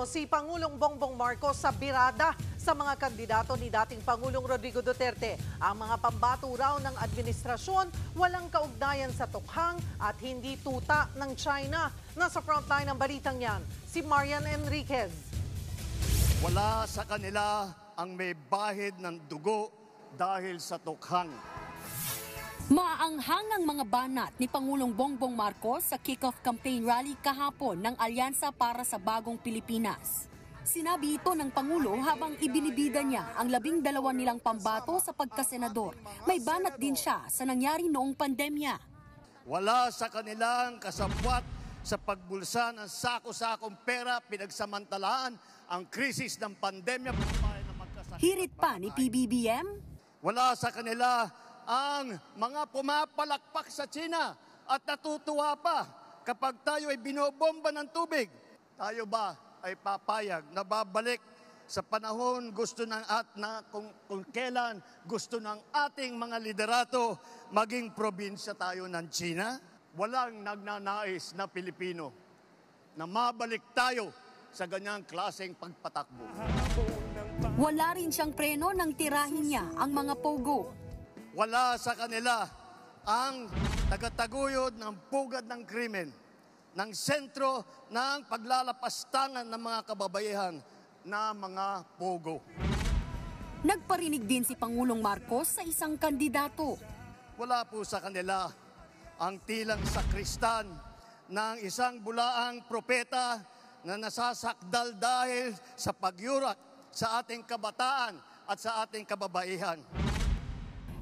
si Pangulong Bongbong Marcos sa birada sa mga kandidato ni dating Pangulong Rodrigo Duterte. Ang mga pambato raw ng administrasyon walang kaugnayan sa tukhang at hindi tuta ng China. Nasa frontline ng balitang yan, si Marian Enriquez. Wala sa kanila ang may bahid ng dugo dahil sa tukhang. Maaanghang ang mga banat ni Pangulong Bongbong Marcos sa kick-off campaign rally kahapon ng Alyansa para sa Bagong Pilipinas. Sinabi ito ng Pangulo habang ibinibida niya ang 12 nilang pambato sa pagkasenador. May banat din siya sa nangyari noong pandemya. Wala sa kanilang kasabwat sa pagbulsa ng sako-sakong pera pinagsamantalaan ang krisis ng pandemya. Hirit pa ni PBBM. Wala sa kanila ang mga pumapalakpak sa China at natutuwa pa kapag tayo ay binobomba ng tubig. Tayo ba ay papayag na babalik sa panahon kung kailan gusto ng ating mga liderato maging probinsya tayo ng China? Walang nagnanais na Pilipino na mabalik tayo sa ganyang klaseng pagpatakbo. Wala rin siyang preno nang tirahin niya ang mga pogo. Wala sa kanila ang tagataguyod ng pugad ng krimen, ng sentro ng paglalapastangan ng mga kababaihan na mga pogo. Nagparinig din si Pangulong Marcos sa isang kandidato. Wala po sa kanila ang tilang sakristan ng isang bulaang propeta na nasasakdal dahil sa pagyurak sa ating kabataan at sa ating kababaihan.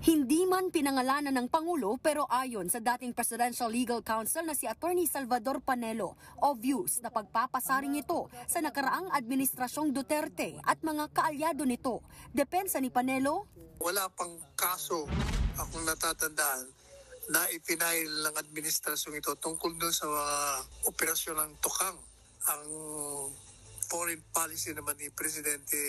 Hindi man pinangalanan ng Pangulo pero ayon sa dating Presidential Legal Counsel na si Attorney Salvador Panelo, obvious na pagpapasaring ito sa nakaraang administrasyong Duterte at mga kaalyado nito. Depensa ni Panelo? Wala pang kaso akong natatandaan na ipinail ng administrasyong ito tungkol doon sa operasyon ng tukang. Ang foreign policy naman ni Presidente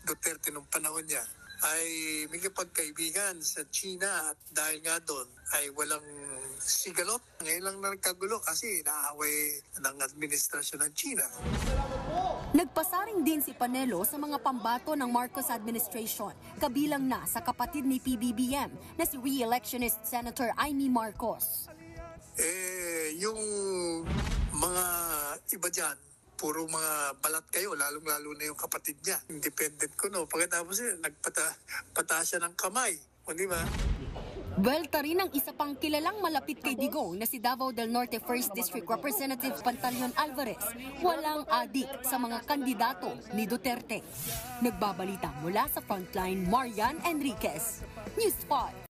Duterte nung panahon niya ay may pagkaibigan sa China at dahil nga doon ay walang sigalot. Ngayon lang na nagkagulo kasi naaway ng administrasyon ng China. Nagpasaring din si Panelo sa mga pambato ng Marcos administration, kabilang na sa kapatid ni PBBM na si re-electionist Senator Amy Marcos. Yung mga iba dyan, puro mga balat kayo, lalong-lalo na yung kapatid niya. Independent ko, no? Pagkatapos nagpata siya ng kamay. O, di ba? Welta rin ang isa pang kilalang malapit kay Digong na si Davao del Norte 1st District Representative Pantaleon Alvarez. Walang adik sa mga kandidato ni Duterte. Nagbabalita mula sa Frontline, Marian Enriquez, News 5.